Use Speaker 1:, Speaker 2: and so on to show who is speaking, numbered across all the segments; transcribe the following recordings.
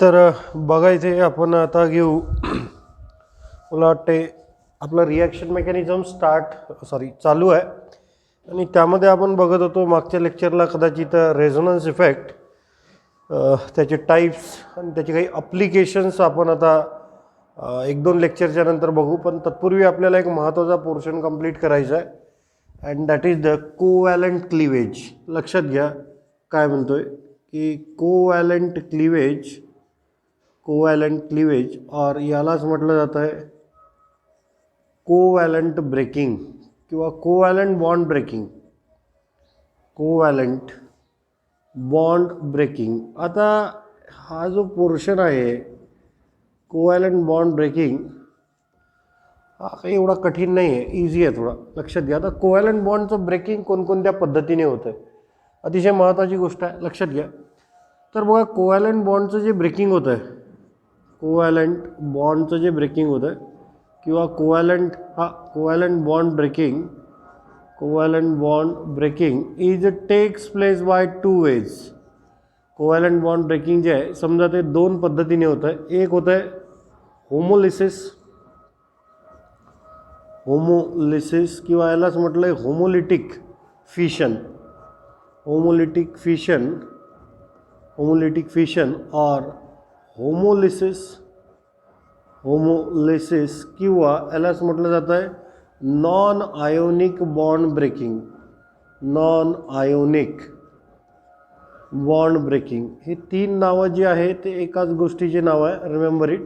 Speaker 1: तर बघा इथे आपण आता घेऊ मला वाटते आपलं रिॲक्शन मेकॅनिझम चालू आहे आणि त्यामध्ये आपण बघत होतो मागच्या लेक्चरला कदाचित रेझोनन्स इफेक्ट, त्याचे टाईप्स आणि त्याचे काही अप्लिकेशन्स आपण आता एक दोन लेक्चरच्या नंतर बघू. पण तत्पूर्वी आपल्याला एक महत्त्वाचा पोर्शन कंप्लीट करायचा आहे and that is the covalent cleavage. लक्षात घ्या काय म्हणतोय की कोवॅलंट क्लिवेज और यालाच म्हटलं जातं आहे कोवॅलंट ब्रेकिंग किंवा कोवॅलंट बॉन्ड ब्रेकिंग. आता हा जो पोर्शन आहे कोवॅलंट बॉन्ड ब्रेकिंग हा काही एवढा कठीण नाही आहे, इझी आहे थोडा. लक्षात घ्या. आता कोवॅलंट बॉन्डचं ब्रेकिंग कोणकोणत्या पद्धतीने होतं, अतिशय महत्त्वाची गोष्ट आहे, लक्षात घ्या. तर बघा कोवॅलंट बॉन्डचं जे ब्रेकिंग होतं आहे, covalent breaking is takes place by two ways. Covalent bond breaking जे आहे समजा ते दोन पद्धतीने होतं आहे. एक होतं आहे होमोलिसिस किंवा यालाच म्हटलं आहे होमोलिटिक फिशन और होमोलिसिस किंवा यालाच म्हटलं जातं आहे नॉन आयोनिक बॉन्ड ब्रेकिंग. हे तीन नावं जी आहे ते एकाच गोष्टीचे नाव आहे. Remember it.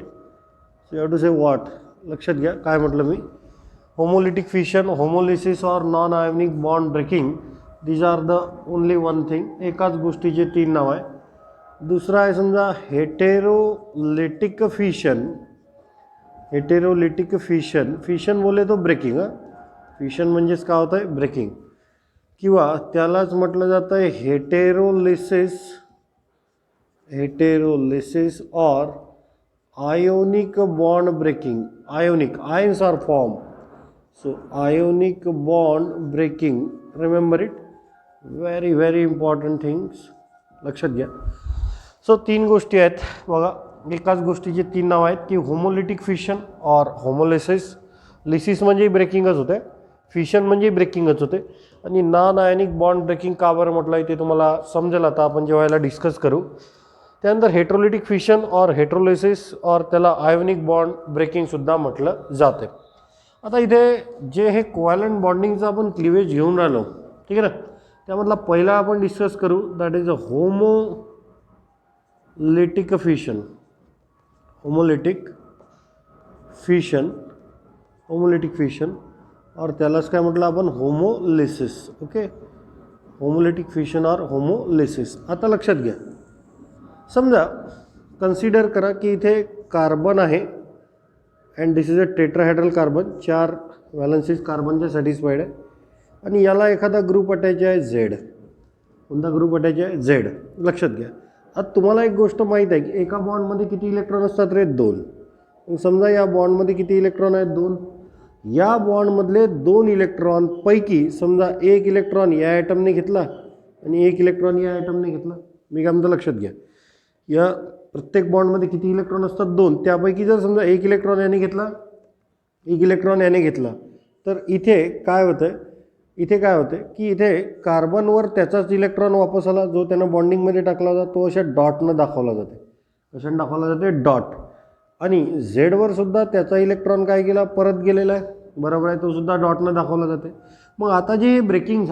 Speaker 1: So you have to say what. लक्षात घ्या काय म्हटलं मी. होमोलिटिक फिशन, होमोलिसिस और non ionic bond breaking, these are the only one thing. एकाच गोष्टीचे तीन नाव आहे. दुसरा आहे समजा हेटेरोलिटिक फिशन बोले तो ब्रेकिंग. फिशन म्हणजेच काय होतं आहे ब्रेकिंग. किंवा त्यालाच म्हटलं जातं आहे हेटेरोलिसिस और ionic bond breaking. Ions are form. So ionic bond breaking, remember it. Very very important things. लक्षात घ्या. सो तीन गोष्टी आहेत बघा. एकाच गोष्टीचे तीन नाव आहेत की होमोलिटिक फिशन और होमोलिसिस. लिसिस म्हणजे ब्रेकिंगच होते, फिशन म्हणजे ब्रेकिंगच होते. आणि नॉन आयनिक बॉन्ड ब्रेकिंग का बरं म्हटलं आहे ते तुम्हाला समजेल आता आपण जेव्हा याला डिस्कस करू. त्यानंतर हेट्रोलिटिक फिशन और हेट्रोलिसिस और त्याला आयोनिक बॉन्ड ब्रेकिंगसुद्धा म्हटलं जाते. आता इथे जे हे कोवॅलंट बॉन्डिंगचं आपण क्लिवेज घेऊन राहिलो, ठीक आहे ना, त्यामधला पहिला आपण डिस्कस करू that is a homolytic fission और त्यालाच काय म्हटलं आपण होमोलिसिस. ओके, होमोलिटिक फिशन और होमोलिसिस. आता लक्षात घ्या. समजा कन्सिडर करा की इथे कार्बन आहे and this is a tetrahedral carbon. 4 व्हॅलन्सीज कार्बनचे सॅटिस्फाईड आहे आणि याला एखादा ग्रुप अटॅच आहे झेड. कोणता ग्रुप अटॅच आहे झेड. लक्षात घ्या. आता तुम्हाला एक गोष्ट माहीत आहे की एका बॉन्डमध्ये किती इलेक्ट्रॉन असतात रे 2. समजा या बॉन्डमध्ये किती इलेक्ट्रॉन आहेत 2. या बॉन्डमधले 2 इलेक्ट्रॉन पैकी समजा एक इलेक्ट्रॉन या ॲटमने घेतला आणि एक इलेक्ट्रॉन या ॲटमने घेतला. मी काय म्हणतो लक्षात घ्या. या प्रत्येक बॉन्डमध्ये किती इलेक्ट्रॉन असतात 2. त्यापैकी जर समजा एक इलेक्ट्रॉन याने घेतला, एक इलेक्ट्रॉन याने घेतला, तर इथे काय होतं की इथे कार्बनवर त्याचाच इलेक्ट्रॉन वापस आला जो त्यानं बॉन्डिंगमध्ये टाकला होता. तो अशा डॉटनं दाखवला जाते. कशाने दाखवला जाते डॉट. आणि झेडवर सुद्धा त्याचा इलेक्ट्रॉन काय केला परत गेलेला आहे. बरोबर आहे, तो सुद्धा डॉटनं दाखवला जाते. मग आता जे ब्रेकिंग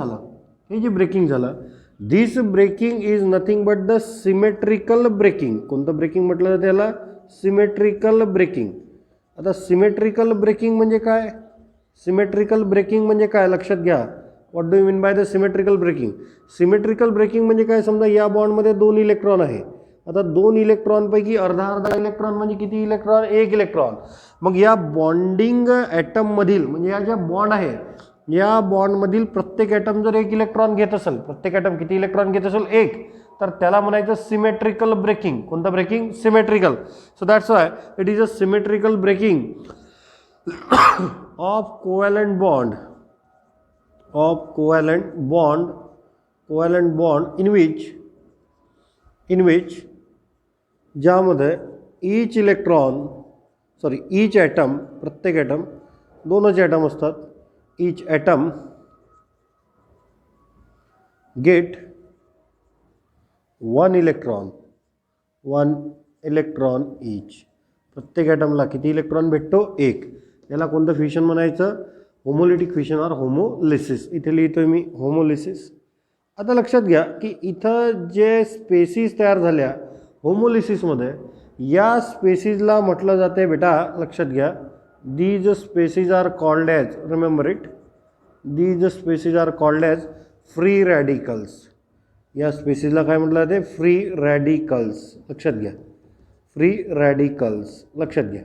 Speaker 1: झालं, this breaking is nothing but the symmetrical breaking. कोणतं ब्रेकिंग म्हटलं जातं त्याला? Symmetrical breaking. आता सिमेट्रिकल ब्रेकिंग म्हणजे काय? लक्षात घ्या. What do you mean by the symmetrical breaking? Symmetrical breaking म्हणजे काय? समजा या बॉन्डमध्ये 2 इलेक्ट्रॉन आहे. आता 2 इलेक्ट्रॉनपैकी अर्धा इलेक्ट्रॉन म्हणजे किती इलेक्ट्रॉन? 1 इलेक्ट्रॉन. मग या बॉन्डिंग ॲटममधील म्हणजे या ज्या बॉन्ड आहे या बॉन्डमधील प्रत्येक ॲटम जर 1 इलेक्ट्रॉन घेत असेल, प्रत्येक ॲटम किती इलेक्ट्रॉन घेत असेल? 1. तर त्याला म्हणायचं सिमेट्रिकल ब्रेकिंग. कोणतं breaking? Symmetrical. So that's why it is a symmetrical breaking of covalent bond in which ज्यामध्ये ईच इलेक्ट्रॉन ईच ॲटम, प्रत्येक ॲटम, दोनच ॲटम असतात, each atom get one electron each. प्रत्येक ॲटमला किती इलेक्ट्रॉन भेटतो? एक. याला कोणतं फ्युशन म्हणायचं? Homolytic fusion or homolysis. इथे लिहितोय मी होमोलिसिस. आता लक्षात घ्या की इथं जे स्पेसिस तयार झाल्या होमोलिसिसमध्ये, या स्पेसिसला म्हटलं जाते बेटा, लक्षात घ्या, these species are called as, remember it, these species are called as free radicals. या स्पेसिसला काय म्हटलं जाते? Free radicals. लक्षात घ्या, फ्री रॅडिकल्स. लक्षात घ्या.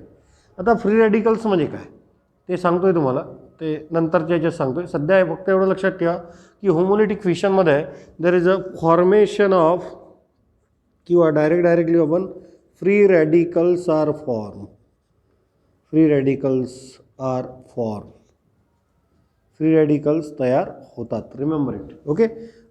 Speaker 1: आता फ्री रॅडिकल्स म्हणजे काय ते सांगतोय तुम्हाला, ते नंतरच्या याच्यात सांगतोय. सध्या फक्त एवढं लक्षात ठेवा की होमोलिटिक फिशनमध्ये there is a formation of, किंवा डायरेक्टली आपण free radicals are form, free radicals are form, free radicals तयार होतात. Remember it. ओके.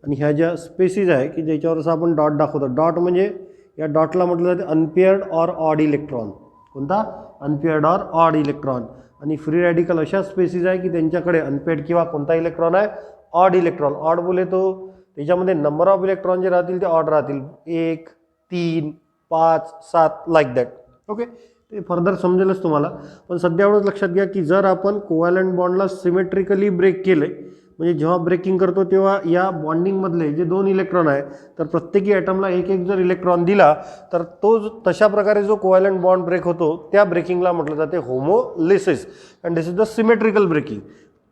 Speaker 1: आणि ह्या ज्या स्पेसिस आहे की ज्याच्यावर असं आपण डॉट दाखवतो, डॉट म्हणजे या डॉटला म्हटलं जाते अनपेअर्ड ऑर ऑड इलेक्ट्रॉन. कोणता? Unpaired or odd electron. आणि फ्री रॅडिकल अशा स्पेसिस आहे की त्यांच्याकडे अनपेअर्ड किंवा कोणता इलेक्ट्रॉन आहे? Odd electron. ऑड बोले तो त्याच्यामध्ये नंबर ऑफ इलेक्ट्रॉन जे राहतील ते ऑड राहतील, 1, 3, 5, 7 लाईक दॅट. ओके. ते फर्दर समजेलच तुम्हाला. पण सध्या एवढंच लक्षात घ्या की जर आपण कोव्हॅलंट बॉन्डला सिमेट्रिकली ब्रेक केले, म्हणजे जेव्हा ब्रेकिंग करतो तेव्हा या बॉन्डिंगमधले जे दोन इलेक्ट्रॉन आहे तर प्रत्येकी ॲटमला एक एक जर इलेक्ट्रॉन दिला तर तो तशा प्रकारे जो कोव्हॅलंट बॉन्ड ब्रेक होतो त्या ब्रेकिंगला म्हटलं जाते homolysis. And this is the symmetrical breaking.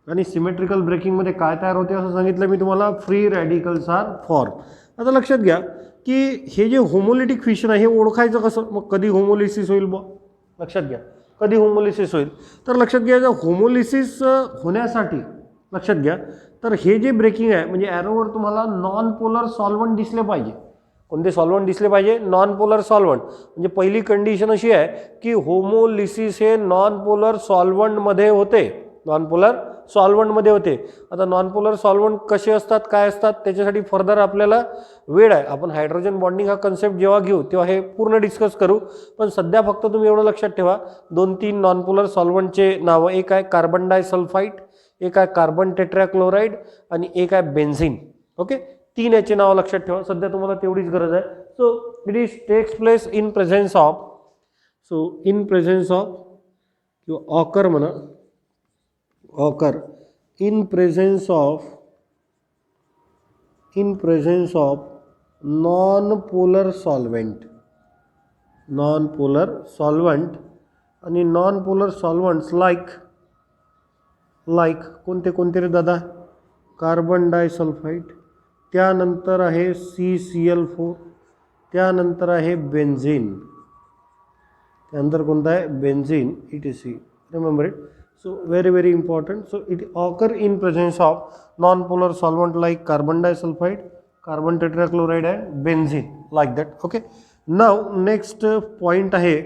Speaker 1: आणि सिमेट्रिकल ब्रेकिंगमध्ये काय तयार होते असं सांगितलं मी तुम्हाला? Free radicals are form. आता लक्षात घ्या की हे जे होमोलिटिक फिशन आहे हे ओळखायचं कसं? मग कधी होमोलिसिस होईल बा? लक्षात घ्या, कधी होमोलिसिस होईल? तर लक्षात घ्या, होमोलिसिस होण्यासाठी लक्षात घ्या, तर हे जे ब्रेकिंग आहे म्हणजे ॲरोवर तुम्हाला नॉन पोलर सॉल्व्हंट दिसले पाहिजे. कोणते सॉल्व्हंट दिसले पाहिजे? Non polar solvent. म्हणजे पहिली कंडिशन अशी आहे की होमोलिसिस हे नॉन पोलर सॉल्व्हंटमध्ये होते, नॉन पोलर सॉल्व्हंटमध्ये होते. आता नॉन पोलर सॉल्व्हंट कसे असतात, काय असतात, त्याच्यासाठी फर्दर आपल्याला वेळ आहे. आपण हायड्रोजन बॉन्डिंग हा कन्सेप्ट जेव्हा घेऊ तेव्हा हे पूर्ण डिस्कस करू. पण सध्या फक्त तुम्ही एवढं लक्षात ठेवा, 2-3 नॉन पोलर सॉल्व्हंटचे नावं. एक आहे कार्बन डायसल्फाइड, एक आहे कार्बन टेट्राक्लोराइड आणि एक आहे बेन्झीन. ओके. 3 याचे नावं लक्षात ठेवा. सध्या तुम्हाला तेवढीच गरज आहे. So it is takes place in presence of, in presence of किंवा ऑकर म्हणा, occur in presence of non-polar solvent, आणि non-polar solvents like कोणते रे दादा? कार्बन डायसल्फाइड, त्यानंतर आहे CCl4, त्यानंतर आहे बेन्झीन, त्यानंतर कोणता आहे? Benzene, ETC. Remember it. So very important. So it occur in presence of non-polar solvent like carbon disulfide, carbon tetrachloride and benzene, like that. Okay. Now next point आहे,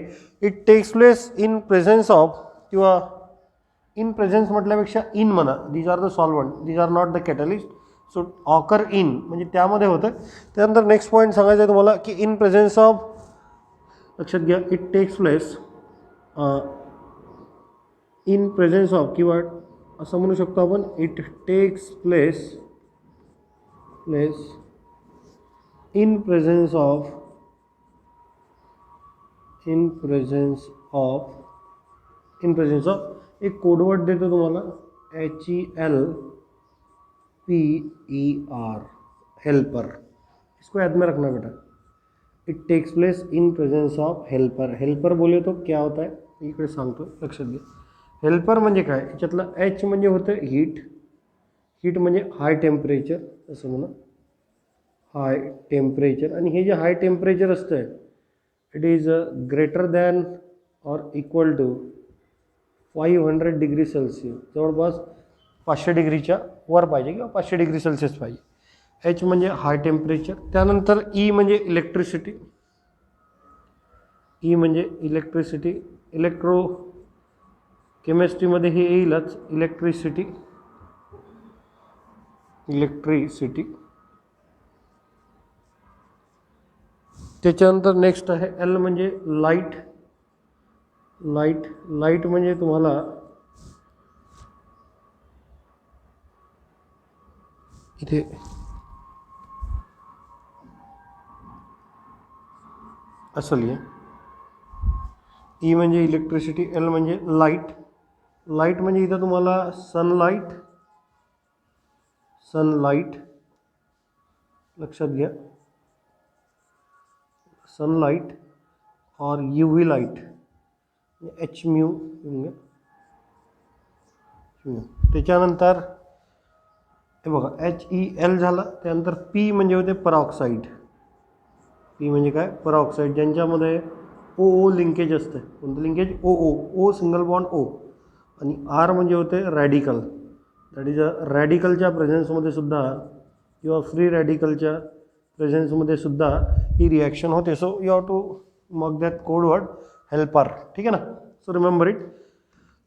Speaker 1: it takes place in presence of, किंवा in presence म्हटल्यापेक्षा in म्हणा, these are the solvent, these are not the catalyst. So occur in म्हणजे त्यामध्ये होतं. त्यानंतर next point सांगायचं आहे तुम्हाला की in presence of, लक्षात घ्या, it takes place in presence of, किंवा असं म्हणू शकतो आपण, it takes place in presence of एक कोडवर्ड देतो तुम्हाला, HELPER, हेल्पर. इसको याद में रखना बेटा. It takes place in presence of helper. Helper बोले तो क्या होता है इकडे सांगतो, लक्षात घ्या. हेल्पर म्हणजे काय? याच्यातलं H म्हणजे होतं हीट म्हणजे हाय टेम्परेचर, असं म्हणा, हाय टेम्परेचर. आणि हे जे हाय टेम्परेचर असतं it is greater than or equal to 500 degree Celsius, जवळपास 500 डिग्रीच्या वर पाहिजे किंवा 500 डिग्री सेल्सिअस पाहिजे. H म्हणजे हाय टेम्परेचर. त्यानंतर E म्हणजे इलेक्ट्रिसिटी, इलेक्ट्रो केमिस्ट्रीमध्ये हे येईलच, इलेक्ट्रिसिटी. त्याच्यानंतर नेक्स्ट आहे एल म्हणजे लाईट. लाईट म्हणजे तुम्हाला इथे असं लिहा. ई म्हणजे इलेक्ट्रिसिटी, एल म्हणजे लाईट. लाईट म्हणजे इथं तुम्हाला सनलाईट लक्षात घ्या. सनलाईट और UV लाईट एच म्यू. त्याच्यानंतर हे बघा HEL झालं. त्यानंतर P म्हणजे होते परऑक्साईड. पी म्हणजे काय? परऑक्साईड, ज्यांच्यामध्ये OO लिंकेज असते. कोणतं linkage? O single bond O. आणि R म्हणजे होते रॅडिकल. दॅट इज रॅडिकलच्या प्रेझेन्समध्ये सुद्धा किंवा फ्री रॅडिकलच्या प्रेझेन्समध्ये सुद्धा ही रिॲक्शन होते. सो यू हॅव टू मग दॅट कोड वर्ड हेल्पर. ठीक आहे ना. So remember it.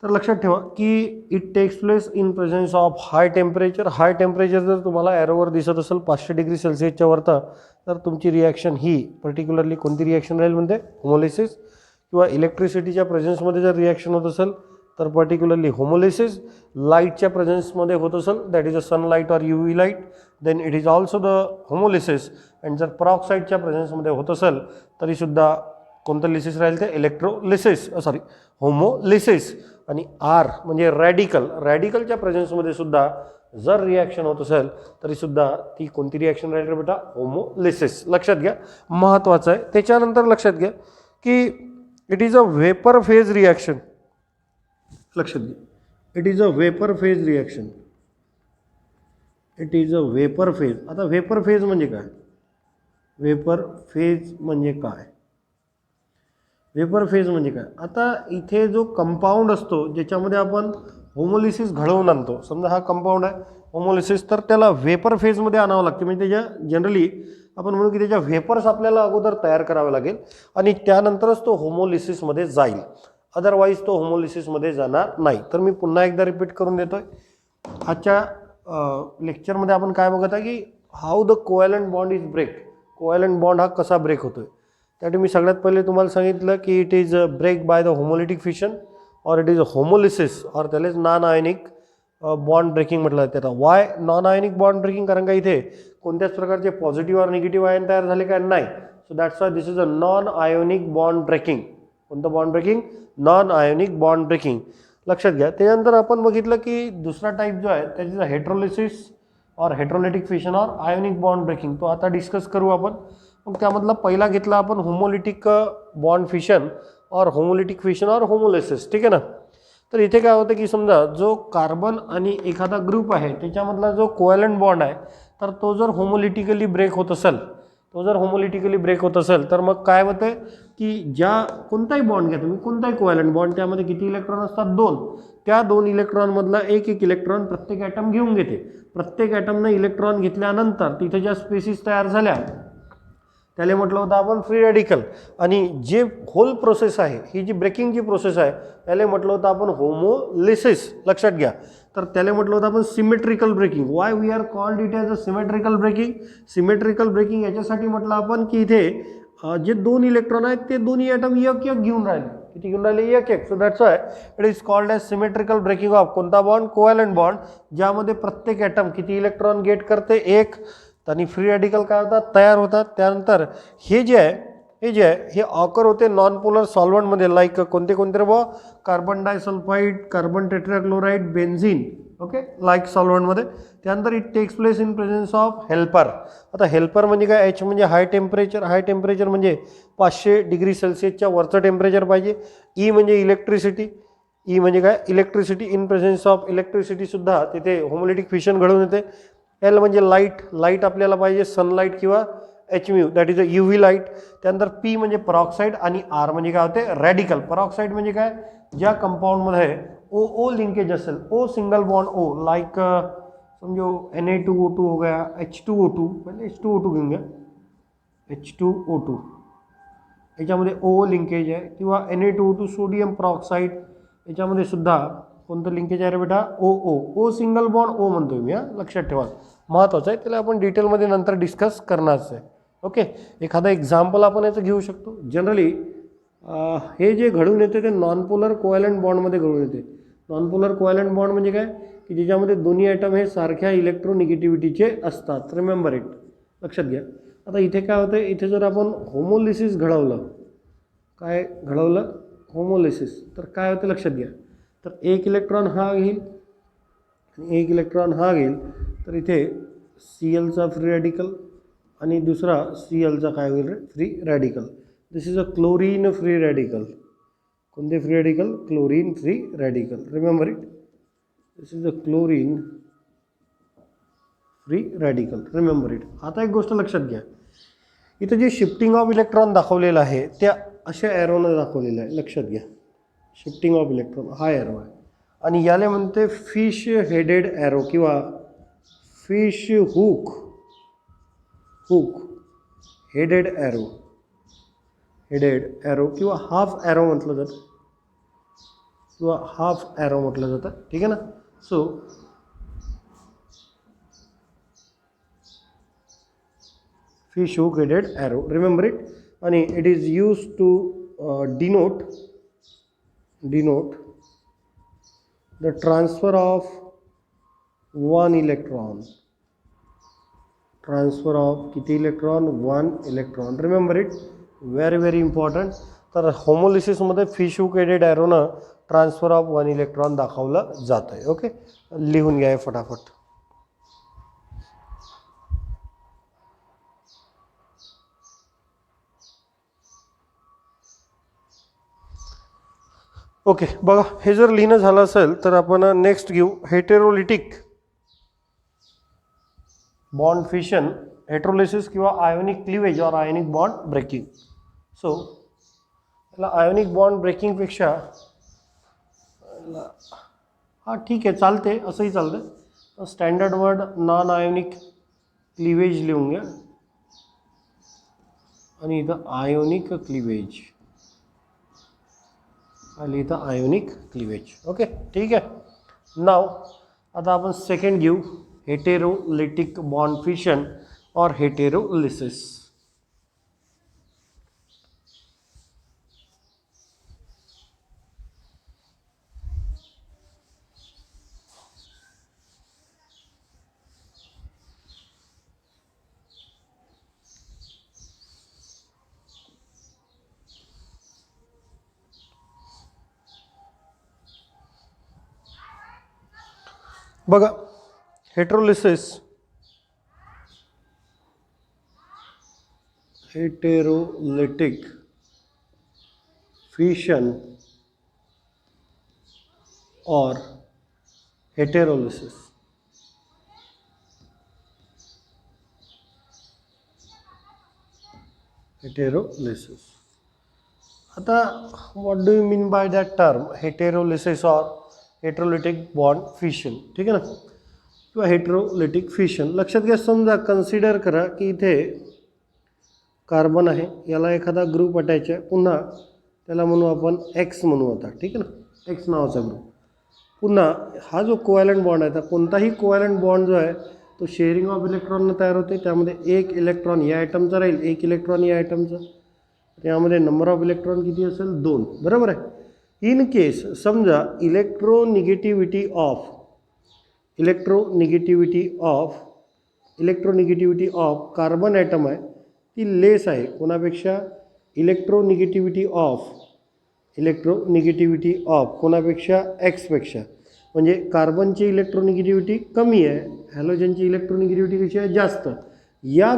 Speaker 1: तर लक्षात ठेवा की it takes place in presence of high temperature. High temperature जर तुम्हाला ॲरोवर दिसत असेल 500 डिग्री सेल्सिअसच्या वरता, तर तुमची रिॲक्शन ही पर्टिक्युलरली कोणती रिॲक्शन राहील म्हणजे होमोलिसिस. किंवा इलेक्ट्रिसिटीच्या प्रेझेन्समध्ये जर रिॲक्शन होत असेल तर पर्टिक्युलरली होमोलिसिस. लाईटच्या प्रेझेन्समध्ये होत असेल that is a sunlight or UV light, then it is also the homolysis. And जर परऑक्साईडच्या प्रेझेन्समध्ये होत असेल तरीसुद्धा कोणतं लिसिस राहील ते इलेक्ट्रोलिसिस, होमोलिसिस. आणि आर म्हणजे रॅडिकलच्या प्रेझेन्समध्ये सुद्धा जर रिॲक्शन होत असेल तरीसुद्धा ती कोणती रिॲक्शन राहील बेटा? होमोलिसिस. लक्षात घ्या, महत्त्वाचं आहे. त्याच्यानंतर लक्षात घ्या की it is a vapour phase reaction. लक्षात घ्या, it is a vapour phase reaction. It is a vapour phase. आता वेपर फेज म्हणजे काय? वेपर फेज म्हणजे काय? वेपर फेज म्हणजे काय? आता इथे जो कंपाऊंड असतो ज्याच्यामध्ये आपण होमोलिसिस घडवून आणतो, समजा हा कंपाऊंड आहे होमोलिसिस, तर त्याला वेपर फेजमध्ये आणावं लागते. म्हणजे त्याच्या जनरली आपण म्हणू की त्याच्या वेपर्स आपल्याला अगोदर तयार करावे लागेल आणि त्यानंतरच तो होमोलिसिसमध्ये जाईल. अदरवाईज तो होमोलिसिसमध्ये जाणार नाही. तर मी पुन्हा एकदा रिपीट करून देतो आहे. आजच्या लेक्चरमध्ये आपण काय बघत आहे की how the covalent bond is break. Covalent bond हा कसा ब्रेक होतोय. त्यासाठी मी सगळ्यात पहिले तुम्हाला सांगितलं की it is break by the homolytic fission or it is a homolysis or त्यालाच नॉन आयोनिक बॉन्ड ब्रेकिंग म्हटलं जातं. आता why non ionic bond breaking? कारण का इथे कोणत्याच प्रकारचे पॉझिटिव्ह और निगेटिव्ह आयन तयार झाले का? नाही. So that's why this is a non ionic bond breaking. कोणतं bond breaking? Non ionic bond breaking. लक्षात घ्या. त्यानंतर आपण बघितलं की दुसरा टाईप जो आहे त्याची हेट्रोलिसिस और हेट्रोलिटिक फिशन और आयोनिक बॉन्ड ब्रेकिंग. तो आता डिस्कस करू आपण. मग त्यामधला पहिला घेतला आपण होमोलिटिक बॉन्ड फिशन और होमोलिटिक फिशन और होमोलिसिस. ठीक आहे ना. तर इथे काय होतं की समजा जो कार्बन आणि एखादा ग्रुप आहे त्याच्यामधला जो कोव्हॅलंट बॉन्ड आहे तर तो जर होमोलिटिकली ब्रेक होत असेल तर मग काय होतं की ज्या कोणताही बॉन्ड घ्या तुम्ही, कोणताही कोव्हॅलंट बॉन्ड, त्यामध्ये किती इलेक्ट्रॉन असतात? 2. त्या 2 इलेक्ट्रॉनमधला एक इलेक्ट्रॉन प्रत्येक ॲटम घेऊन घेते. प्रत्येक ॲटमनं इलेक्ट्रॉन घेतल्यानंतर तिथे ज्या स्पेसिस तयार झाल्या त्याला म्हटलं होतं आपण फ्री रॅडिकल. आणि जे होल प्रोसेस आहे, ही जी ब्रेकिंगची प्रोसेस आहे, त्याला म्हटलं होतं आपण होमोलिसिस. लक्षात घ्या. तर त्याला म्हटलं होतं आपण symmetrical breaking. Why we are called it as a symmetrical breaking? Symmetrical breaking याच्यासाठी म्हटलं आपण की इथे जे 2 इलेक्ट्रॉन आहेत ते दोन्ही ॲटम एक घेऊन राहिले. किती घेऊन राहिले? एक. So that's why it is called as symmetrical breaking of कोणता बॉन्ड? कोव्हॅलंट बॉन्ड, ज्यामध्ये प्रत्येक ॲटम किती इलेक्ट्रॉन गेट करते? 1. आणि फ्री रॅडिकल काय होतात? तयार होतात. त्यानंतर हे जे आहे हे ऑकर होते नॉन पोलर सॉल्व्हंटमध्ये. लाईक कोणते रे बा? Carbon disulphide, carbon tetrachloride, benzene. Okay, like सॉल्व्हंटमध्ये. त्यानंतर it takes place in presence of helper. आता हेल्पर म्हणजे काय? H म्हणजे हाय टेम्परेचर. हाय टेम्परेचर म्हणजे 500 डिग्री सेल्सिअसच्या वरचं टेम्परेचर पाहिजे. E म्हणजे इलेक्ट्रिसिटी. ई म्हणजे काय? इलेक्ट्रिसिटी. इन प्रेझेन्स ऑफ इलेक्ट्रिसिटीसुद्धा तिथे होमोलिटिक फिशन घडून येते. एल म्हणजे लाईट आपल्याला पाहिजे सनलाईट किंवा HMU that is a UV light. त्यानंतर P म्हणजे परऑक्साईड आणि R म्हणजे काय होते? रॅडिकल. परऑक्साईड म्हणजे काय? ज्या कंपाऊंडमध्ये OO लिंकेज असेल, O single bond O, like समजो Na2O2 हो गया, H2O2. पहिले H2O2 घेऊन घ्या. H2O2 याच्यामध्ये OO लिंकेज आहे. किंवा Na2O2 सोडियम परऑक्साईड याच्यामध्ये सुद्धा कोणतं लिंकेज आहे रे बेटा? O सिंगल बॉन्ड O म्हणतोय मी. लक्षात ठेवा, महत्त्वाचं आहे. त्याला आपण डिटेलमध्ये नंतर डिस्कस करणारच आहे. ओके, एखादा एक्झाम्पल आपण याचं घेऊ शकतो. जनरली हे जे घडून येते ते नॉन पोलर कोव्हॅलंट बॉन्डमध्ये घडून येते. नॉन पोलर कोव्हॅलंट बॉन्ड म्हणजे काय की ज्याच्यामध्ये दोन्ही ॲटम हे सारख्या इलेक्ट्रोनिगेटिव्हिटीचे असतात. रिमेंबर इट, लक्षात घ्या. आता इथे काय होतं, इथे जर आपण होमोलिसिस घडवलं, काय घडवलं, होमोलिसिस, तर काय होतं लक्षात घ्या. तर एक इलेक्ट्रॉन हा घेईल आणि एक इलेक्ट्रॉन हा घेईल, तर इथे Clचा फ्री रॅडिकल आणि दुसरा Clचा काय होईल, free radical. This is a chlorine free radical. कोणते free radical, chlorine free radical. Remember it, this is a chlorine free radical. Remember it. आता एक गोष्ट लक्षात घ्या, इथं जे शिफ्टिंग ऑफ इलेक्ट्रॉन दाखवलेलं आहे त्या अशा ॲरोनं दाखवलेलं आहे. लक्षात घ्या, शिफ्टिंग ऑफ इलेक्ट्रॉन हा ॲरो आहे आणि याला म्हणते फिश हेडेड ॲरो किंवा fish hook headed arrow, headed arrow किंवा हाफ ॲरो म्हटलं जातं, किंवा हाफ ॲरो म्हटलं जातं. ठीक आहे ना. So fish hook headed arrow, remember it. And it is used to denote the transfer of one electron, transfer of किती electron, one electron. remember it, very important. तर होमोलिसिस मध्ये फिश हुक हेडेड ॲरोनं transfer of one electron दाखवलं जात आहे. Okay, लिहून घ्या फटाफट. ओके, बघा हे जर लिहिणं झालं असेल तर आपण नेक्स्ट घेऊ हेटेरोलिटिक बॉन्ड फिशन, हेटेरोलिसिस किंवा आयोनिक क्लिवेज और आयोनिक बॉन्ड ब्रेकिंग. सो याला आयोनिक बॉन्ड ब्रेकिंगपेक्षा हां ठीक आहे, चालते, असंही चालतं. Standard word non ionic cleavage लिहून घ्या आणि इथं आयोनिक क्लिवेज आणि इथं आयोनिक क्लिवेज. ओके, ठीक आहे. नाव आता आपण सेकंड घेऊ हेटेरोलिटिक बॉन्ड फिशन और हेटेरोलिसिस. बघा हेटेरोलिसिस, हेटेरोलिटिक फिशन और हेटेरोलिसिस. हेटेरोलिसिस, आता what do you mean by that term heterolysis और हेटेरोलिटिक बॉन्ड फिशन. ठीक आहे ना, किंवा हेटेरोलिटिक फिशन. लक्षात घ्या, समजा कन्सिडर करा की इथे कार्बन आहे, याला एखादा ग्रुप अटॅच आहे, पुन्हा त्याला म्हणू आपण एक्स म्हणू आता. ठीक आहे ना, एक्स नावाचा ग्रुप. पुन्हा हा जो कोव्हॅलंट बॉन्ड आहे, तर कोणताही कोव्हॅलंट बॉन्ड जो आहे तो शेअरिंग ऑफ इलेक्ट्रॉननं तयार होते. त्यामध्ये एक इलेक्ट्रॉन या आयटमचा राहील, एक इलेक्ट्रॉन या आयटमचा. त्यामध्ये नंबर ऑफ इलेक्ट्रॉन किती असेल, 2. बरोबर आहे. इन केस समजा इलेक्ट्रोनिगेटिव्हिटी ऑफ कार्बन ॲटम आहे ती लेस आहे कोणापेक्षा, इलेक्ट्रोनिगेटिव्हिटी ऑफ कोणापेक्षा, एक्सपेक्षा. म्हणजे कार्बनची इलेक्ट्रोनिगेटिव्हिटी कमी आहे, हॅलोजनची इलेक्ट्रोनिगेटिव्हिटी कशी आहे, जास्त. या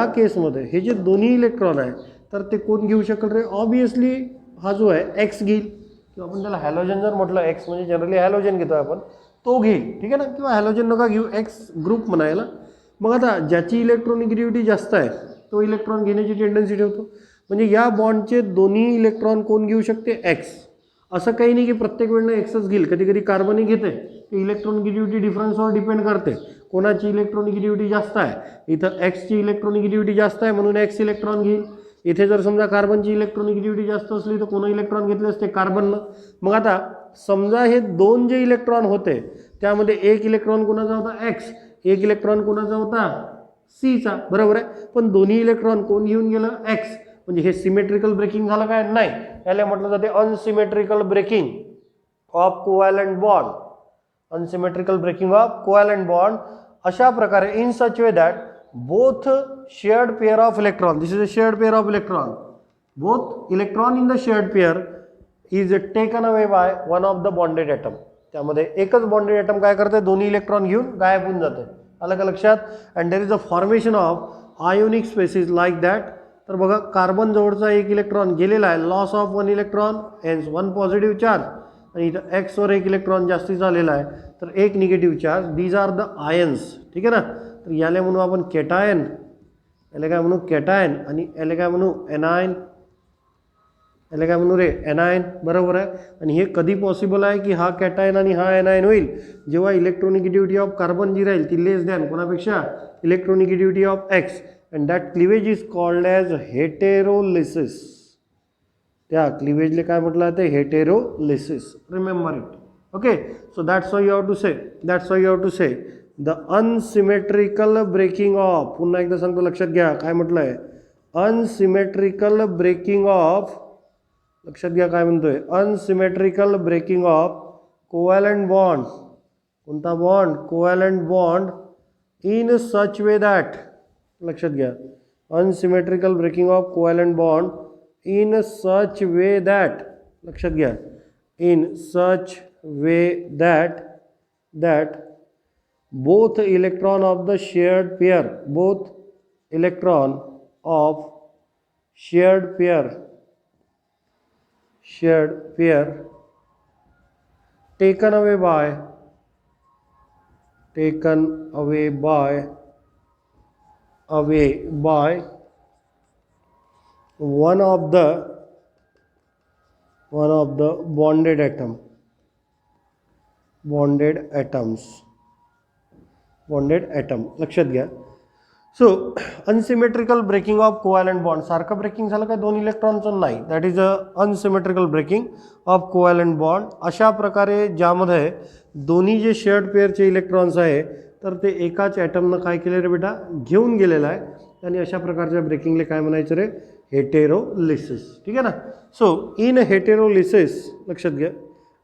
Speaker 1: केसमध्ये हे जे दोन्ही इलेक्ट्रॉन आहे तर ते कोण घेऊ शकेल रे, ऑब्वियसली हा जो आहे एक्स घेईल, किंवा आपण त्याला हॅलोजन जर म्हटलं, एक्स म्हणजे जनरली हॅलोजन घेतो आपण, तो घेईल. ठीक आहे ना, किंवा हॅलोजन नका घेऊ, एक्स ग्रुप म्हणायला. मग आता ज्याची इलेक्ट्रोनिगेटिव्हिटी जास्त आहे तो इलेक्ट्रॉन घेण्याची टेंडन्सी ठेवतो. म्हणजे या बॉन्डचे दोन्ही इलेक्ट्रॉन कोण घेऊ शकते, एक्स. असं काही नाही की प्रत्येक वेळेला एक्सच घेईल, कधी कधी कार्बनही घेते. इलेक्ट्रोनिगेटिव्हिटी डिफरन्सवर डिपेंड करते, कोणाची इलेक्ट्रोनिगेटिव्हिटी जास्त आहे. इथं एक्सची इलेक्ट्रोनिगेटिव्हिटी जास्त आहे म्हणून एक्स इलेक्ट्रॉन घेईल. इथे जर समजा कार्बनची इलेक्ट्रोनिगेटिव्हिटी जास्त असली तर कोण इलेक्ट्रॉन घेतले असते, कार्बननं. मग आता समजा हे दोन जे इलेक्ट्रॉन होते त्यामध्ये एक इलेक्ट्रॉन कोणाचा होता, एक्स, एक इलेक्ट्रॉन कोणाचा होता, Cचा, बरोबर आहे. पण दोन्ही इलेक्ट्रॉन कोण घेऊन गेलं? X. म्हणजे हे सिमेट्रिकल ब्रेकिंग झालं काय? नाही. याला म्हटलं जाते unsymmetrical breaking of covalent bond. Unsymmetrical breaking of covalent bond. अशा प्रकारे in such way that both shared pair of electron, this is a shared pair of electron, both electron in the shared pair is taken away by one of the bonded atom. त्यामध्ये एकच bonded atom काय करते? दोन्ही electron घेऊन गायब होऊन जाते. आलं का लक्षात? And there is a formation of ionic species like that. तर बघा, कार्बन जवळचा एक इलेक्ट्रॉन गेलेला आहे, loss of one electron, hence one positive charge. आणि इथं एक्सवर एक इलेक्ट्रॉन जास्ती झालेला आहे, तर एक negative charge. These are the ions. ठीक आहे ना? तर याला म्हणू आपण कॅटायन, याला काय म्हणू? कॅटायन. आणि याला काय म्हणू? एनायन. याला काय म्हणू रे? एनायन. बरोबर आहे. आणि हे कधी पॉसिबल आहे की हा कॅटायन आणि हा एनायन होईल? जेव्हा इलेक्ट्रोनिगेटिव्हिटी ऑफ कार्बन जी राहील ती लेस दॅन कोणापेक्षा? Electronegativity of X. And that cleavage is called as heterolysis. त्या क्लिवेजला काय म्हटलं जाते? Heterolysis. Remember it. Okay. So that's why you have to say the unsymmetrical breaking of. पुन्हा एकदा सांगतो, लक्षात घ्या काय म्हटलं आहे? Unsymmetrical breaking of. लक्षात घ्या काय म्हणतोय? Unsymmetrical breaking of covalent bond. कोणता bond? Covalent bond. In such way that. लक्षात घ्या, unsymmetrical breaking of covalent bond in such way that. लक्षात घ्या, in such way that both electron of the shared pair, both electron of shared pair taken away by one of the bonded atoms. लक्षात घ्या. So unsymmetrical breaking of covalent bond. सारखं breaking झालं का दोन इलेक्ट्रॉनचं? नाही. That is a unsymmetrical breaking of covalent bond. अशा प्रकारे ज्यामध्ये दोन्ही जे शेअर्ड पेअरचे इलेक्ट्रॉन्स आहे तर ते एकाच ॲटमनं काय केलं रे बेटा? घेऊन गेलेलं आहे. आणि अशा प्रकारच्या ब्रेकिंगला काय म्हणायचं रे? हेटेरोलिसिस. ठीक आहे ना? सो इन हेटेरोलिसिस, लक्षात घ्या,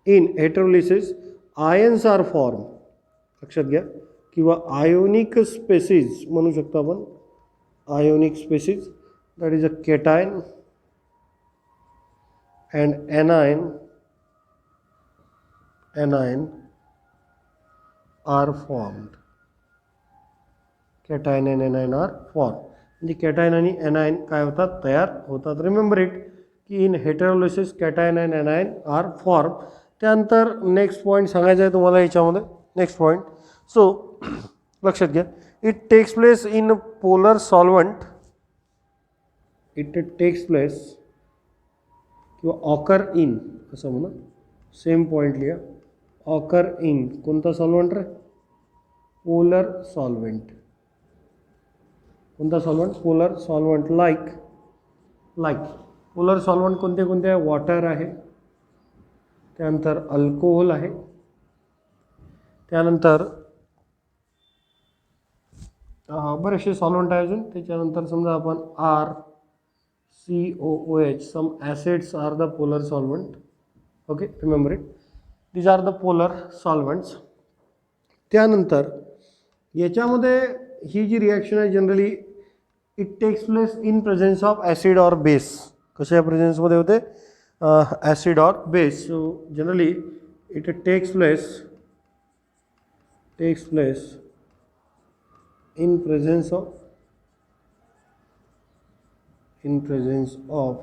Speaker 1: in heterolysis ions are form. लक्षात घ्या, किंवा आयोनिक स्पेसिस म्हणू शकतो आपण. Ionic species, that is a cation and anion are formed. Cation and anion are form. म्हणजे कॅटायन आणि एनायन काय होतात? तयार होतात. रिमेंबर इट की in heterolysis cation and anion are form. त्यानंतर नेक्स्ट पॉईंट सांगायचा आहे तुम्हाला याच्यामध्ये. Next point. सो लक्षात घ्या, it takes place in polar solvent. It takes place किंवा ऑकर इन असं म्हणा. सेम पॉईंट लिहा. ऑकर इन कोणता सॉल्वंट रे? Polar solvent. कोणता solvent? Polar solvent. Like polar solvent कोणते कोणते आहे? वॉटर आहे, त्यानंतर अल्कोहोल आहे, त्यानंतर बरेचसे सॉल्वंट आहे अजून. त्याच्यानंतर समजा आपण RCOOH, some acids are the polar solvent. Okay, remember it. These are the polar solvents. त्यानंतर याच्यामध्ये ही जी रिॲक्शन आहे generally it takes place in presence of acid or base. कशा प्रेझेन्समध्ये होते? Acid or base. So generally it takes place in presence of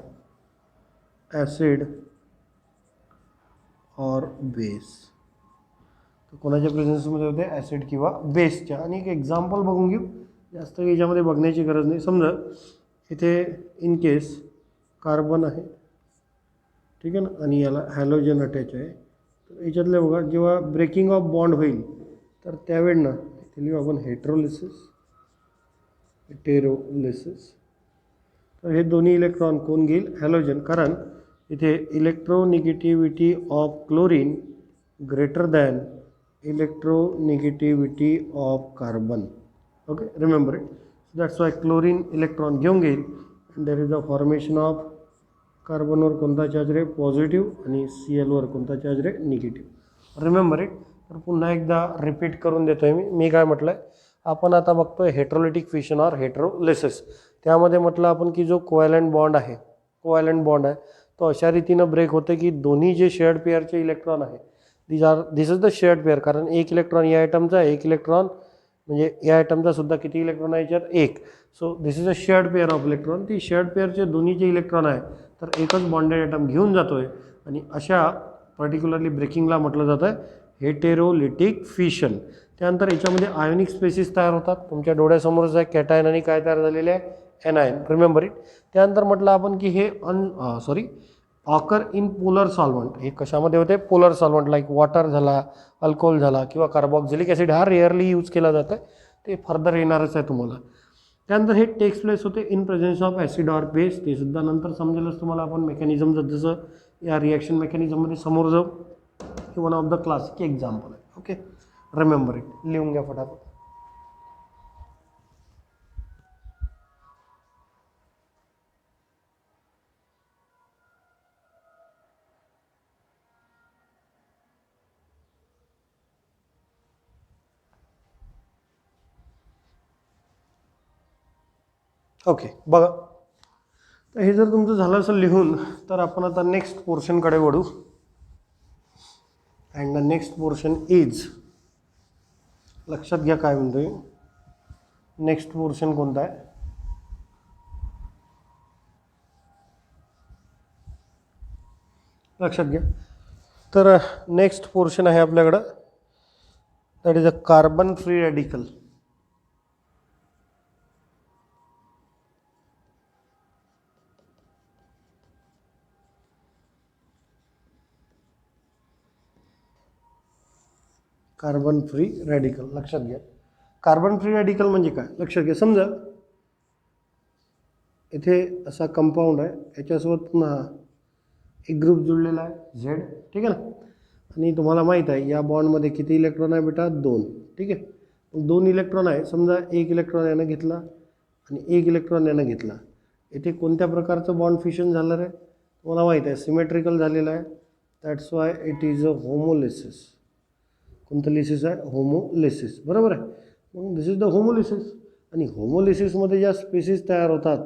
Speaker 1: acid or base. तर कोणाच्या प्रेझेन्समध्ये होते? ॲसिड किंवा बेसच्या. आणि एक एक्झाम्पल बघून घेऊ, जास्त याच्यामध्ये बघण्याची गरज नाही. समजा इथे इन केस कार्बन आहे, ठीक आहे ना, आणि याला हॅलोजन अटॅच आहे. तर याच्यातले बघा, जेव्हा ब्रेकिंग ऑफ बॉन्ड होईल तर त्यावेळेला लिहू आपण हेटेरोलिसिस. तर हे दोन्ही इलेक्ट्रॉन कोण घेईल? हॅलोजन. कारण इथे electronegativity of chlorine greater than electronegativity of carbon. Okay, remember it. That's why chlorine electron घेऊन घेईल. There is a formation of कार्बनवर कोणता चार्ज रे पॉझिटिव्ह आणि CL वर कोणता चार्ज रे निगेटिव्ह. Remember it. तर पुन्हा एकदा रिपीट करून देतोय मी काय म्हटलं आहे. आपण आता बघतोय हेट्रोलिटिक फिशन ऑर हेट्रोलिसिस. त्यामध्ये म्हटलं आपण की जो कोव्हॅलंट बॉन्ड आहे तो अशा रीतीनं ब्रेक होते की दोन्ही जे शेअर्ड पेअरचे इलेक्ट्रॉन आहे दिस इज द शेअर्ड पेअर. कारण एक इलेक्ट्रॉन या आयटमचा एक इलेक्ट्रॉन म्हणजे या आयटमचा सुद्धा किती इलेक्ट्रॉन आहे याच्यात एक. So this is a shared pair of electron. ती शेअर्ड पेअरचे दोन्ही जे इलेक्ट्रॉन आहे तर एकच बॉन्डेड आयटम घेऊन जातोय आणि अशा पर्टिक्युलरली ब्रेकिंगला म्हटलं जातं हेटेरोलिटिक फिशन. त्यानंतर याच्यामध्ये आयोनिक स्पेसिस तयार होतात. तुमच्या डोळ्यासमोरच आहे कॅटायन आणि काय तयार झालेले आहे एनायन. Remember it. त्यानंतर म्हटलं आपण की हे ऑकर इन पोलर सॉल्वंट. हे कशामध्ये होते पोलर सॉल्वंट लाईक वॉटर झाला अल्कोहोल झाला किंवा कार्बॉक्झिलिक ॲसिड हा रेअरली यूज केला जातं आहे. ते फर्दर येणारच आहे तुम्हाला. त्यानंतर हे टेक्स प्लेस होते in presence of acid or base. ते सुद्धा नंतर समजेलच तुम्हाला. आपण मेकॅनिझम जसं या रिॲक्शन मेकॅनिझममध्ये समोर जाऊ. हे one of the classic example आहे. Okay remember it. लिहून घ्या फटाफट. ओके बघा. तर हे जर तुमचं झालं असेल लिहून तर आपण आता नेक्स्ट पोर्शनकडे वळू. And the next portion is, लक्षात घ्या काय म्हणतोय. नेक्स्ट पोर्शन कोणता आहे लक्षात घ्या. तर नेक्स्ट पोर्शन आहे आपल्याकडं that is a carbon free radical. Carbon free radical लक्षात घ्या. कार्बन फ्री रॅडिकल म्हणजे काय लक्षात घ्या. समजा इथे असा कंपाऊंड आहे, याच्यासोबत पुन्हा एक ग्रुप जुळलेला आहे झेड. ठीक आहे ना. आणि तुम्हाला माहीत आहे या बॉन्डमध्ये किती इलेक्ट्रॉन आहे बेटा 2. ठीक आहे. मग 2 इलेक्ट्रॉन आहे. समजा एक इलेक्ट्रॉन यानं घेतला आणि एक इलेक्ट्रॉन यानं घेतला. इथे कोणत्या प्रकारचं बॉन्ड फिशन झालं आहे तुम्हाला माहीत आहे सिमेट्रिकल झालेलं आहे. That's why it is a homolysis. कोणतं लिसिस आहे होमोलिसिस. बरोबर आहे. मग दिस इज द होमोलिसिस. आणि होमोलिसिसमध्ये ज्या स्पेसिस तयार होतात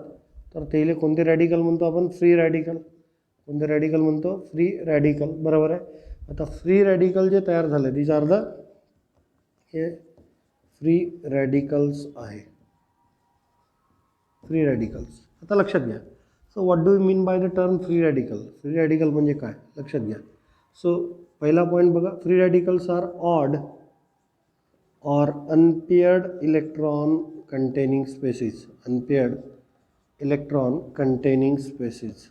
Speaker 1: तर त्याला कोणते रॅडिकल म्हणतो आपण फ्री रॅडिकल. कोणते रॅडिकल म्हणतो फ्री रॅडिकल. बरोबर आहे. आता फ्री रॅडिकल जे तयार झाले दीज आर द हे फ्री रॅडिकल्स आहे. Free radicals. आता लक्षात घ्या. So what do you mean by the term free radical. Free radical म्हणजे काय लक्षात घ्या. सो पहिला पॉईंट बघा. Free radicals are odd or unpaired electron containing species. Unpaired electron containing species.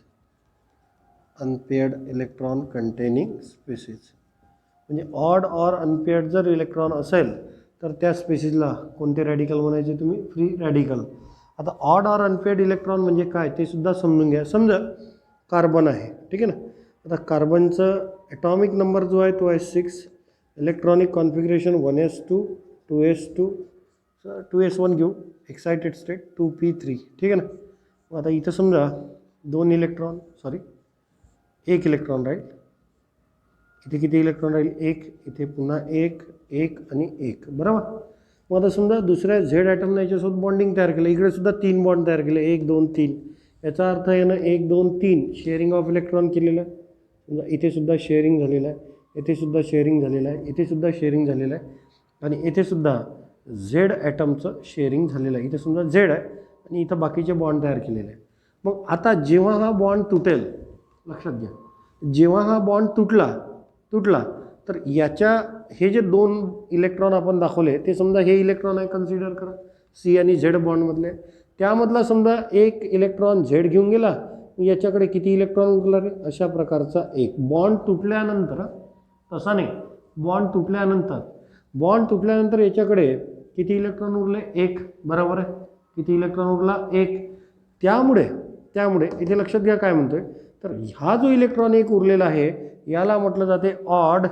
Speaker 1: Unpaired electron containing species म्हणजे ऑड और अनपेयर्ड जर electron असेल तर त्या स्पेसिसला कोणते रॅडिकल म्हणायचे तुम्ही फ्री रॅडिकल. आता ऑड और अनपेयर्ड इलेक्ट्रॉन म्हणजे काय ते सुद्धा समजून घ्या. समजा कार्बन आहे. ठीक आहे ना. आता कार्बनचं ॲटॉमिक नंबर जो आहे तो आहे 6. Electronic configuration 1s2 2s2 2s1 घेऊ. Excited state 2p3. ठीक आहे ना. मग आता इथं समजा 2 इलेक्ट्रॉन एक इलेक्ट्रॉन राहील. इथे किती इलेक्ट्रॉन राहील 1. इथे पुन्हा 1 1 आणि 1. बरोबर. मग आता समजा दुसऱ्या झेड ॲटमने याच्यासोबत बॉन्डिंग तयार केलं. इकडे सुद्धा 3 बॉन्ड तयार केले 1 2 3. याचा अर्थ यानं 1 2 3 शेअरिंग ऑफ इलेक्ट्रॉन केलेलं आहे. समजा इथे सुद्धा शेअरिंग झालेलं आहे. इथे सुद्धा शेअरिंग झालेलं आहे. इथे सुद्धा शेअरिंग झालेलं आहे. आणि इथे सुद्धा झेड ॲटमचं शेअरिंग झालेलं आहे. इथे समजा झेड आहे आणि इथं बाकीचे बॉन्ड तयार केलेले आहे. मग आता जेव्हा हा बॉन्ड तुटेल लक्षात घ्या. जेव्हा हा बॉन्ड तुटला तर याच्या हे जे 2 इलेक्ट्रॉन आपण दाखवले ते समजा हे इलेक्ट्रॉन आहे कन्सिडर करा सी आणि झेड बॉन्डमधले. त्यामधला समजा एक इलेक्ट्रॉन झेड घेऊन गेला. याच्याकडे किती इलेक्ट्रॉन उरला रे अशा प्रकारचा एक. बॉन्ड तुटल्यानंतर तसा नाही. बॉन्ड तुटल्यानंतर याच्याकडे किती इलेक्ट्रॉन उरले 1. बरोबर आहे. किती इलेक्ट्रॉन उरला 1. त्यामुळे इथे लक्षात घ्या काय म्हणतोय. तर हा जो इलेक्ट्रॉन 1 उरलेला आहे याला म्हटलं जाते odd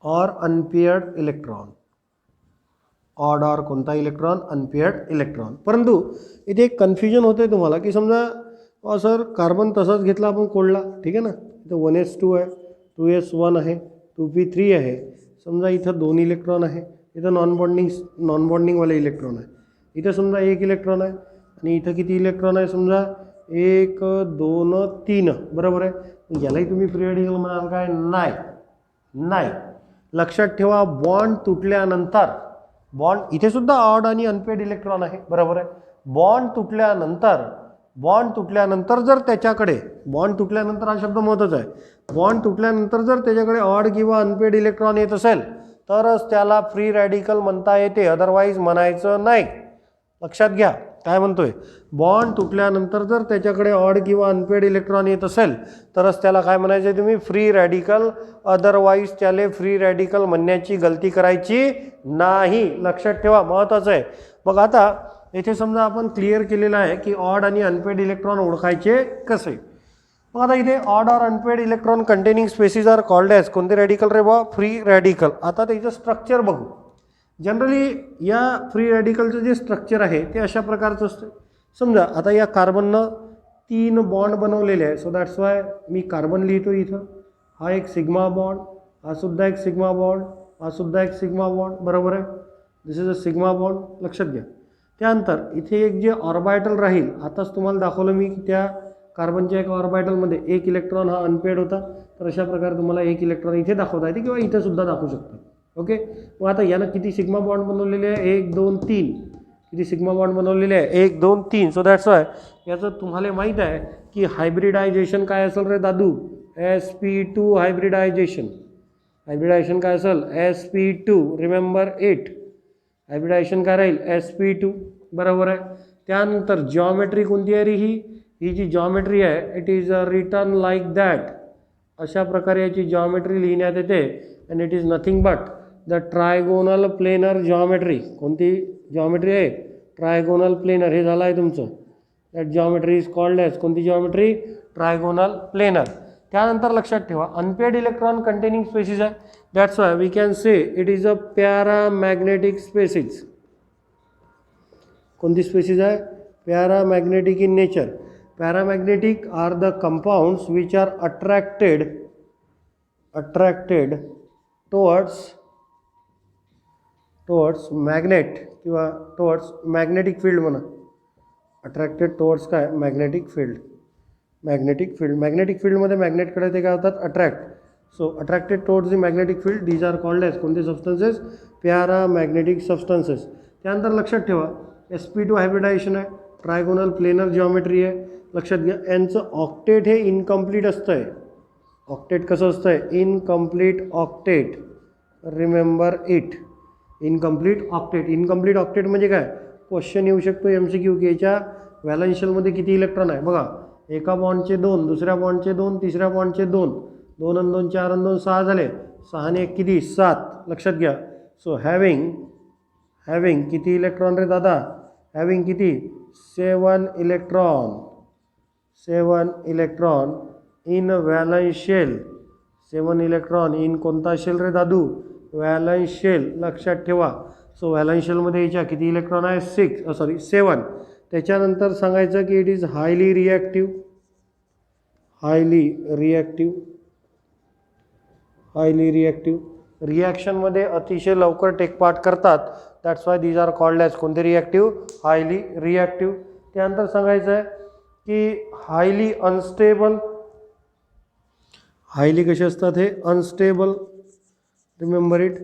Speaker 1: or unpaired electron. Odd or कोणता इलेक्ट्रॉन, अनपेअर्ड इलेक्ट्रॉन. परंतु इथे एक कन्फ्युजन होते तुम्हाला की समजा सर कार्बन तसाच घेतला आपण कोडला, ठीक आहे ना, इथं 1s2 आहे, 2s1 आहे, 2p3 आहे. समजा इथं 2 इलेक्ट्रॉन आहे, इथं नॉन बॉन्डिंगवाले इलेक्ट्रॉन आहे. इथं समजा 1 इलेक्ट्रॉन आहे आणि इथं किती इलेक्ट्रॉन आहे, समजा 1 2 3, बरोबर आहे. यालाही तुम्ही फ्री रेडिकल म्हणाल काय? नाही. लक्षात ठेवा, बॉन्ड तुटल्यानंतर, बॉन्ड इथे सुद्धा ऑड आणि अनपेड इलेक्ट्रॉन आहे, बरोबर आहे. बॉन्ड तुटल्यानंतर जर त्याच्याकडे, बॉन्ड तुटल्यानंतर हा शब्द महत्त्वाचा आहे, बॉन्ड तुटल्यानंतर जर त्याच्याकडे ऑड किंवा अनपेड इलेक्ट्रॉन येत असेल तरच त्याला फ्री रॅडिकल म्हणता येते, अदरवाईज म्हणायचं नाही. लक्षात घ्या काय म्हणतोय, बॉन्ड तुटल्यानंतर जर त्याच्याकडे ऑड किंवा अनपेड इलेक्ट्रॉन येत असेल तरच त्याला काय म्हणायचं आहे तुम्ही, फ्री रॅडिकल, अदरवाईज त्याला फ्री रॅडिकल म्हणण्याची गलती करायची नाही. लक्षात ठेवा, महत्त्वाचं आहे. मग आता येथे समजा आपण क्लिअर केलेलं आहे की ऑड आणि अनपेड इलेक्ट्रॉन ओळखायचे कसे. मग आता इथे odd or unpaired electron containing species are called as कोणते रॅडिकल रे बा, फ्री रॅडिकल. आता त्याचं स्ट्रक्चर बघू. जनरली या फ्री रॅडिकलचं जे स्ट्रक्चर आहे ते अशा प्रकारचं असतं. समजा आता या कार्बननं 3 बॉन्ड बनवलेले आहे, so that's Y me carbon लिहितो इथं. हा एक सिग्मा बॉन्ड, हा सुद्धा एक सिग्मा बॉन्ड, हा सुद्धा एक सिग्मा बॉन्ड, बरोबर आहे. दिस इज अ सिग्मा बॉन्ड, लक्षात घ्या. त्यानंतर इथे एक जे ऑर्बिटल राहील, आताच तुम्हाला दाखवलं मी की त्या कार्बनच्या एका ऑर्बिटलमध्ये 1 इलेक्ट्रॉन हा अनपेड होता, तर अशा प्रकारे तुम्हाला 1 इलेक्ट्रॉन इथे दाखवता येते किंवा इथे सुद्धा दाखवू शकता. ओके. मग आता यानं किती सिग्मा बॉन्ड बनवलेले आहे, 1 2 3. किती सिग्मा बॉन्ड बनवलेले आहे, 1 2 3. सो दॅट्स वाय याचं तुम्हाला माहीत आहे की हायब्रिडायझेशन काय असेल रे दादू, sp2 हायब्रिडायझेशन. हायब्रिडायझेशन काय असेल, sp2. रिमेंबर 8. हायब्रिडायझेशन काय राहील, sp2, बरोबर आहे. त्यानंतर जॉमेट्री कोणती आहे रे, ही जी जॉमेट्री आहे it is written like that. अशा प्रकारे याची जॉमेट्री लिहिण्यात येते. And it is nothing but the trigonal planar geometry. कोणती जॉमेट्री आहे, ट्रायगोनल प्लेनर. हे झालं आहे तुमचं. That geometry is called as कोणती जॉमेट्री, ट्रायगोनल प्लेनर. त्यानंतर लक्षात ठेवा अनपेड इलेक्ट्रॉन कंटेनिंग स्पेसिस आहे. That's why we can say it is a paramagnetic species. कोणती स्पेसिस आहे, paramagnetic in nature. Paramagnetic are the compounds which are attracted towards magnet किंवा towards magnetic field म्हणा. Attracted towards काय, magnetic field. Magnetic फील्डमध्ये मॅग्नेटकडे ते काय होतात, attract. So attracted towards the magnetic field, these are called as कोणते substances, paramagnetic substances. त्यानंतर लक्षात ठेवा sp2 हायब्रिडायझेशन आहे, ट्रायगोनल प्लेनर जॉमेट्री आहे. लक्षात घ्या यांचं ऑक्टेट हे इनकम्प्लीट असतं आहे. ऑक्टेट कसं असतं आहे, incomplete octet. Remember it, incomplete octet. Incomplete octet म्हणजे काय, क्वेश्चन येऊ शकतो MCQ की याच्या व्हॅलन्स शेलमध्ये किती इलेक्ट्रॉन आहे. बघा, एका बॉन्डचे 2, दुसऱ्या बॉन्डचे 2, तिसऱ्या बॉन्डचे 2, 2 आणि 2 4 आणि 2 6 झाले. 6 ने 1 किती, 7. लक्षात घ्या. सो हॅविंग किती इलेक्ट्रॉन रे दादा, हॅविंग किती, 7 electron in valence shell. 7 electron in कोणता शेल रे दादू, व्हॅलन्स शेल. लक्षात ठेवा. सो व्हॅलन्स शेलमध्ये याच्या किती इलेक्ट्रॉन आहे, 7. त्याच्यानंतर सांगायचं की इट इज हायली रिॲक्टिव्ह. रिॲक्शनमध्ये अतिशय लवकर टेक पार्ट करतात. That's why these are called as कोणते रिॲक्टिव्ह, हायली रिॲक्टिव्ह. त्यानंतर सांगायचं आहे की हायली अनस्टेबल. हायली कसे असतात हे, unstable. Remember it,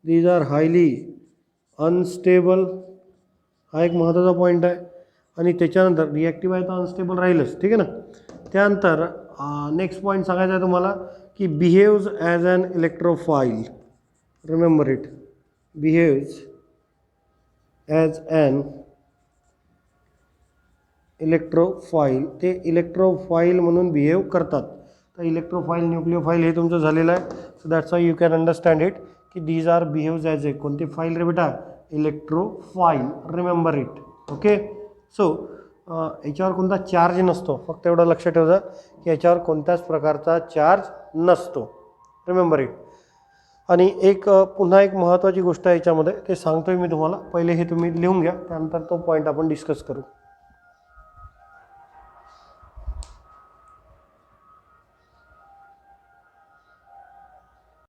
Speaker 1: these are highly unstable. हा एक महत्त्वाचा पॉईंट आहे. आणि त्याच्यानंतर रिॲक्टिव्ह आहे तर अनस्टेबल राहीलच, ठीक आहे ना. त्यानंतर नेक्स्ट पॉईंट सांगायचा आहे तुम्हाला की behaves as an electrophile. Remember it, behaves as an electrophile. ते इलेक्ट्रोफाईल म्हणून बिहेव करतात. तर इलेक्ट्रोफाईल, न्यूक्लिओफाईल हे तुमचं झालेलं आहे. So that's why you can understand it की दीज आर बिहेव्स ॲज ए कोणते फाईल रे बेटा, इलेक्ट्रोफाईल. Remember it. ओके. सो याच्यावर कोणता चार्ज नसतो, फक्त एवढं लक्षात ठेवा की याच्यावर कोणत्याच प्रकारचा चार्ज नसतो. Remember it. आणि एक पुन्हा एक महत्त्वाची गोष्ट आहे याच्यामध्ये, ते सांगतोय मी तुम्हाला. पहिले हे तुम्ही लिहून घ्या, त्यानंतर तो पॉईंट आपण डिस्कस करू.